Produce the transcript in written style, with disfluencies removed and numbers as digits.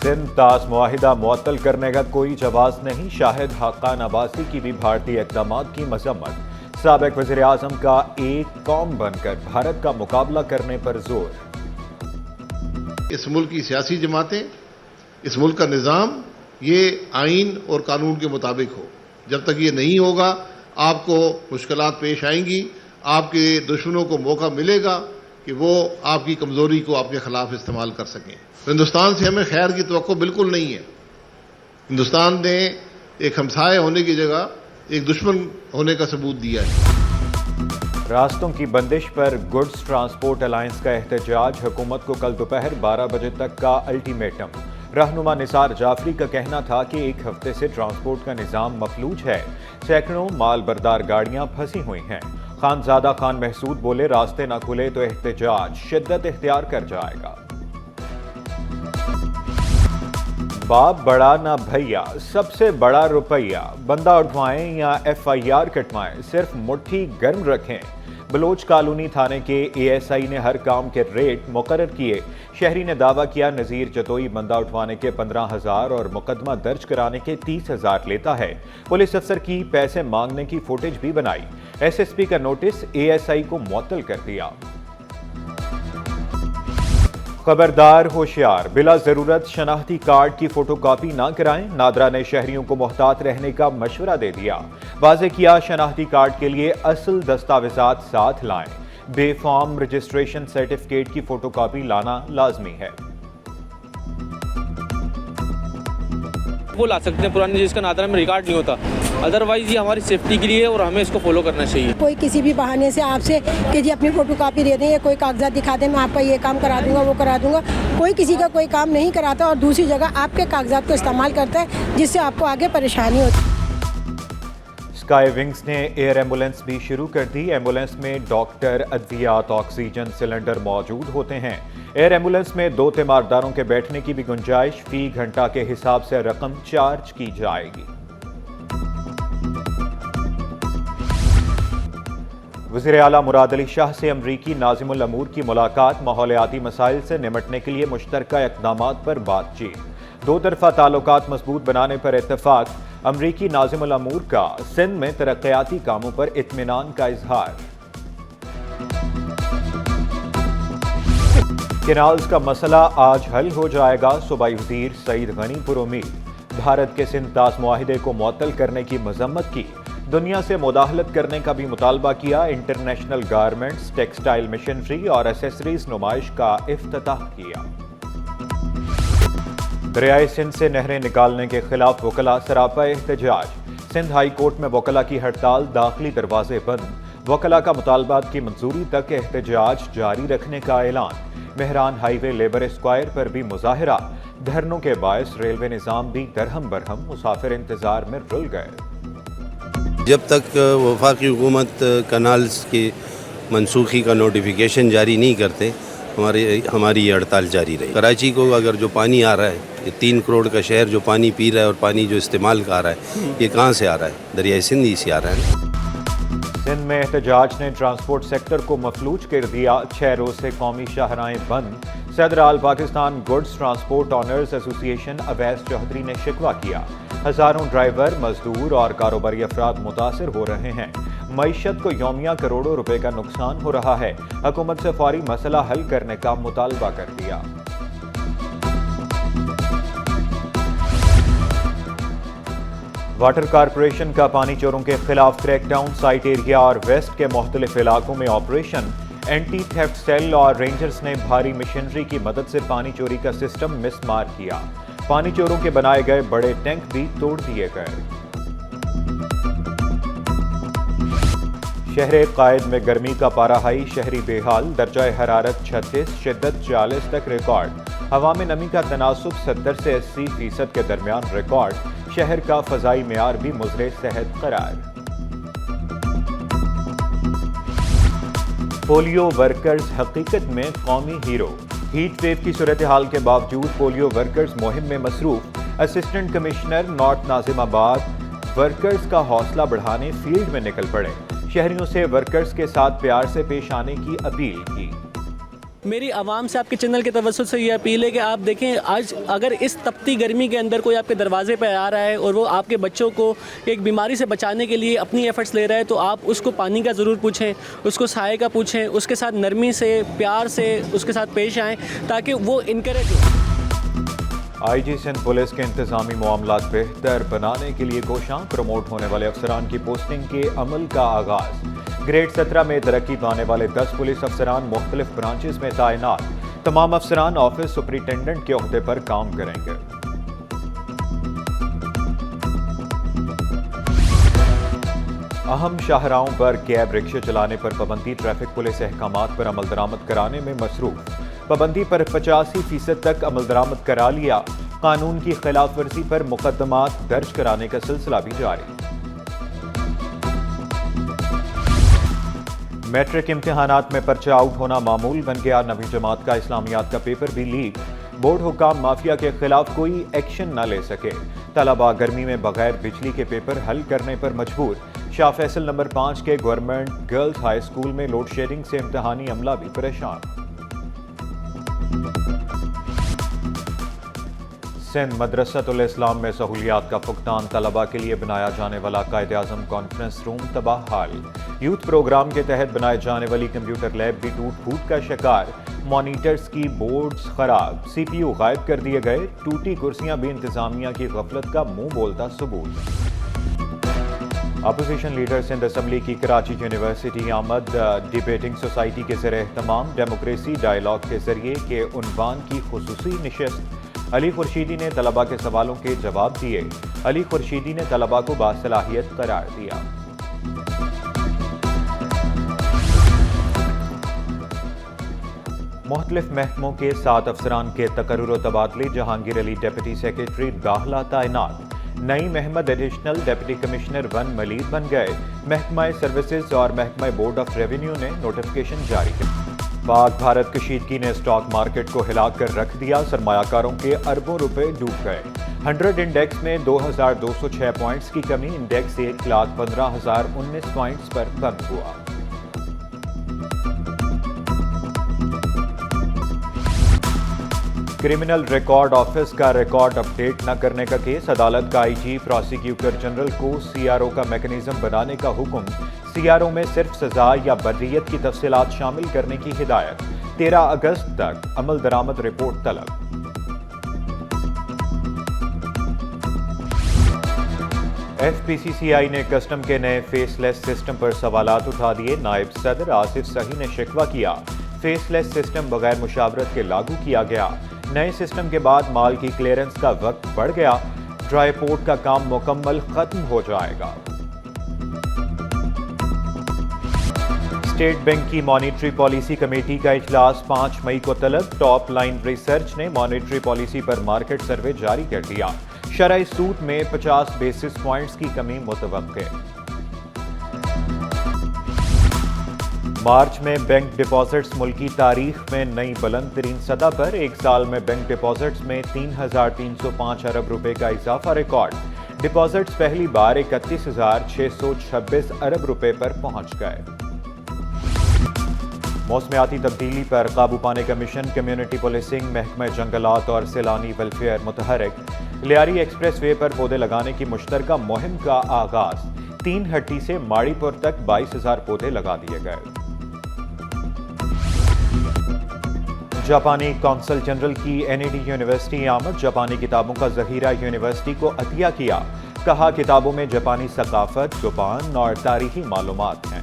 सिंध तास मुआहिदा मुअत्तल करने का कोई जवाब नहीं। शाहिद हक्कान अब्बासी की भी भारतीय इक़दामात की मजम्मत। साबिक़ वज़ीर आज़म का एक कौम बनकर भारत का मुकाबला करने पर जोर। इस मुल्क की सियासी जमातें, इस मुल्क का निज़ाम ये आइन और कानून के मुताबिक हो। जब तक ये नहीं होगा आपको मुश्किलात पेश आएंगी, आपके दुश्मनों को मौका मिलेगा कि वो आपकी कमज़ोरी को आपके खिलाफ इस्तेमाल कर सकें। हिंदुस्तान से हमें खैर की तवक्को बिल्कुल नहीं है। हिंदुस्तान ने एक हमसाये होने की जगह एक दुश्मन होने का सबूत दिया है। रास्तों की बंदिश पर गुड्स ट्रांसपोर्ट अलायंस का एहतजाज। हुकूमत को कल दोपहर 12 बजे तक का अल्टीमेटम। रहनुमा निसार जाफरी का कहना था कि एक हफ्ते से ट्रांसपोर्ट का निज़ाम मफलूज है। सैकड़ों माल बरदार गाड़ियां फंसी हुई हैं। खानजादा खान महसूद बोले, रास्ते न खुले तो एहतजाज शिद्दत इख्तियार कर जाएगा। बाप बड़ा ना भैया, सबसे बड़ा रुपया। बंदा उठवाएं या FIR कटवाएं, सिर्फ मुट्ठी गर्म रखें। बलोच कॉलोनी थाने के ASI ने हर काम के रेट मुकर्रर किए। शहरी ने दावा किया नज़ीर जतोई बंदा उठवाने के 15,000 और मुकदमा दर्ज कराने के 30,000 लेता है। पुलिस अफसर की पैसे मांगने की फुटेज भी बनाई। SSP का नोटिस ASI को मुअत्तल कर दिया। खबरदार होशियार, बिला जरूरत शनाख्ती कार्ड की फोटोकॉपी ना कराएं। नादरा ने शहरियों को मोहतात रहने का मशवरा दे दिया। वाज़े किया शनाख्ती कार्ड के लिए असल दस्तावेजात साथ लाएं। बेफॉर्म रजिस्ट्रेशन सर्टिफिकेट की फोटोकॉपी लाना लाजमी है। वो ला सकते हैं पुराने जिसका नादरा में रिकॉर्ड नहीं होता। अदरवाइज ये हमारी सेफ्टी के लिए है और हमें इसको फॉलो करना चाहिए। कोई किसी भी बहाने से आपसे कि जी अपनी फोटोकॉपी दे दें या कोई कागजात दिखा दें, मैं आपका ये काम करा दूंगा वो करा दूंगा। कोई किसी का कोई काम नहीं कराता और दूसरी जगह आपके कागजात को इस्तेमाल करता है जिससे आपको आगे परेशानी होती है। स्काई विंग्स ने एयर एम्बुलेंस भी शुरू कर दी। एम्बुलेंस में डॉक्टर, अद्वियात, ऑक्सीजन सिलेंडर मौजूद होते हैं। एयर एम्बुलेंस में 2 तीमारदारों के बैठने की भी गुंजाइश। फी घंटा के हिसाब से रकम चार्ज की जाएगी। वज़ीर आला मुराद अली शाह से अमरीकी नाज़िमुल अमूर की मुलाकात। माहौलियाती मसाइल से निमटने के लिए मुश्तरका इक़दामात पर बातचीत। 2 तरफ़ा ताल्लुकात मजबूत बनाने पर इत्तफाक। अमरीकी नाज़िमुल अमूर का सिंध में तरक्याती कामों पर इत्मीनान का इजहार। केनाल्स का मसला आज हल हो जाएगा। सूबाई वज़ीर सईद गनी पुरुमीद। भारत के सिंध तास मुआहिदे को मुअत्तल करने की मजम्मत की। दुनिया से मुदाखलत करने का भी मुतालबा किया। इंटरनेशनल गारमेंट्स, टेक्सटाइल मशीनरी और एसेसरीज नुमाइश का इफ्तिताह किया। दरियाए सिंध से नहरें निकालने के खिलाफ वकला सरापा एहतजाज। सिंध हाई कोर्ट में वकला की हड़ताल, दाखिली दरवाजे बंद। वकला का मुतालबात की मंजूरी तक एहतजाज जारी रखने का ऐलान। मेहरान हाईवे लेबर स्क्वायर पर भी मुजाहिरा। धरनों के बायस रेलवे निज़ाम भी दरहम बरहम। मुसाफिर इंतजार में रुल गए। जब तक वफाकी हुकूमत कनाल्स की मनसूखी का नोटिफिकेशन जारी नहीं करते हमारी ये हड़ताल जारी रही। कराची को अगर जो पानी आ रहा है, ये 3 करोड़ का शहर जो पानी पी रहा है और पानी जो इस्तेमाल का आ रहा है, ये कहाँ से आ रहा है? दरियाए सिंध ही से आ रहा है। सिंध में एहतजाज ने ट्रांसपोर्ट सेक्टर को मफलूज कर दिया। 6 रोज से कौमी शाहराहें बंद। सदर all Pakistan goods transport owners association Awais Chaudhry ने शिकवा किया। हजारों ड्राइवर, मजदूर और कारोबारी अफराद मुतासर हो रहे हैं। मईशत को यौमिया करोड़ों रुपए का नुकसान हो रहा है। हुकूमत से फौरी मसला हल करने का मुतालबा कर दिया। वाटर कारपोरेशन का पानी चोरों के खिलाफ क्रैकडाउन। साइट एरिया और वेस्ट के मुख्तलिफ इलाकों में ऑपरेशन। एंटी थेफ्ट सेल और रेंजर्स ने भारी मशीनरी की मदद से पानी चोरी का सिस्टम मिसमार किया। पानी चोरों के बनाए गए बड़े टैंक भी तोड़ दिए गए। शहर कायद में गर्मी का पारा हाई। शहरी बेहाल। दर्जा हरारत 36, शिद्दत 40 तक रिकॉर्ड। हवा में नमी का तनासुब 70 से 80% के दरमियान रिकॉर्ड। शहर का फजाई मेयार भी मुज़रे सेहत करार। पोलियो वर्कर्स हकीकत में कौमी हीरो। हीट वेव की सूरत हाल के बावजूद पोलियो वर्कर्स मुहिम में मसरूफ। Assistant commissioner north Nazimabad workers का हौसला बढ़ाने फील्ड में निकल पड़े। शहरियों से वर्कर्स के साथ प्यार से पेश आने की अपील की। میری عوام سے آپ کے چینل کے توسط سے یہ اپیل ہے کہ آپ دیکھیں آج اگر اس تپتی گرمی کے اندر کوئی آپ کے دروازے پہ آ رہا ہے اور وہ آپ کے بچوں کو ایک بیماری سے بچانے کے لیے اپنی ایفرٹس لے رہا ہے تو آپ اس کو پانی کا ضرور پوچھیں, اس کو سائے کا پوچھیں, اس کے ساتھ نرمی سے پیار سے اس کے ساتھ پیش آئیں تاکہ وہ انکریج ہو. آئی جی سندھ پولیس کے انتظامی معاملات بہتر بنانے کے لیے کوشاں, پروموٹ ہونے والے افسران کی پوسٹنگ کے عمل کا آغاز. گریڈ 17 میں ترقی پانے والے 10 پولیس افسران مختلف برانچز میں تعینات. تمام افسران آفس سپرنٹینڈنٹ کے عہدے پر کام کریں گے. اہم شاہراہوں پر کیب رکشے چلانے پر پابندی, ٹریفک پولیس احکامات پر عمل درآمد کرانے میں مصروف. پابندی پر 85% تک عمل درآمد کرا لیا. قانون کی خلاف ورزی پر مقدمات درج کرانے کا سلسلہ بھی جاری. میٹرک امتحانات میں پرچہ آؤٹ ہونا معمول بن گیا. 9ویں جماعت کا اسلامیات کا پیپر بھی لیک. بورڈ حکام مافیا کے خلاف کوئی ایکشن نہ لے سکے. طلبہ گرمی میں بغیر بجلی کے پیپر حل کرنے پر مجبور. شاہ فیصل نمبر 5 کے گورنمنٹ گرلز ہائی اسکول میں لوڈ شیڈنگ سے امتحانی عملہ بھی پریشان. سندھ مدرسۃ الاسلام میں سہولیات کا فقدان, طلبہ کے لیے بنایا جانے والا قائد اعظم کانفرنس روم تباہ حال. یوتھ پروگرام کے تحت بنائے جانے والی کمپیوٹر لیب بھی ٹوٹ پھوٹ کا شکار. مانیٹرز کی بورڈز خراب, سی پی یو غائب کر دیے گئے. ٹوٹی کرسیاں بھی انتظامیہ کی غفلت کا منہ بولتا ثبوت. اپوزیشن لیڈر سندھ اسمبلی کی کراچی یونیورسٹی آمد. ڈیبیٹنگ سوسائٹی کے زیر اہتمام ڈیموکریسی ڈائیلاگ کے ذریعے کے عنوان کی خصوصی نشست. علی خورشیدی نے طلبہ کے سوالوں کے جواب دیے. علی خورشیدی نے طلبہ کو باصلاحیت قرار دیا. مختلف محکموں کے 7 افسران کے تقرر و تبادلے. جہانگیر علی ڈپٹی سیکرٹری داخلہ تعینات. Naeem Ahmed additional deputy commissioner 1 Malir بن گئے. محکمہ سروسز اور محکمہ بورڈ آف ریونیو نے نوٹیفکیشن جاری کی. پاک بھارت کشیدگی نے اسٹاک مارکیٹ کو ہلا کر رکھ دیا. سرمایہ کاروں کے اربوں روپے ڈوب گئے. 100 انڈیکس میں 2206 پوائنٹس کی کمی. انڈیکس 1,15,019 پوائنٹس پر بند ہوا. کرمنل ریکارڈ آفس کا ریکارڈ اپ ڈیٹ نہ کرنے کا کیس. عدالت کا آئی جی پراسیکیوٹر جنرل کو سی آر او کا میکنزم بنانے کا حکم. سی آر او میں صرف سزا یا بریت کی تفصیلات شامل کرنے کی ہدایت. 13 اگست تک عمل درآمد رپورٹ طلب. ایف پی سی سی آئی نے کسٹم کے نئے فیس لیس سسٹم پر سوالات اٹھا دیے. نائب صدر آصف صحیح نے شکوہ کیا. فیس لیس سسٹم بغیر مشاورت کے لاگو کیا گیا. نئے سسٹم کے بعد مال کی کلیئرنس کا وقت بڑھ گیا. ڈرائی پورٹ کا کام مکمل ختم ہو جائے گا. اسٹیٹ بینک کی مانیٹری پالیسی کمیٹی کا اجلاس 5 مئی کو طلب. ٹاپ لائن ریسرچ نے مانیٹری پالیسی پر مارکیٹ سروے جاری کر دیا. شرح سود میں 50 بیسس پوائنٹس کی کمی متوقع. مارچ میں بینک ڈپازٹس ملکی تاریخ میں نئی بلند ترین سطح پر. ایک سال میں بینک ڈپازٹس میں 3,305 ارب روپے کا اضافہ ریکارڈ. ڈپازٹس پہلی بار 31,626 ارب روپے پر پہنچ گئے. موسمیاتی تبدیلی پر قابو پانے کا مشن. کمیونٹی پولیسنگ, محکمہ جنگلات اور سیلانی ویلفیئر متحرک. لیاری ایکسپریس وے پر پودے لگانے کی مشترکہ مہم کا آغاز. 3 ہٹی سے ماڑی پور تک 22,000 پودے لگا دیے گئے. جاپانی کونسل جنرل کی این ای ڈی یونیورسٹی آمد. جاپانی کتابوں کا ذخیرہ یونیورسٹی کو عطیہ کیا. کہا کتابوں میں جاپانی ثقافت, زبان اور تاریخی معلومات ہیں.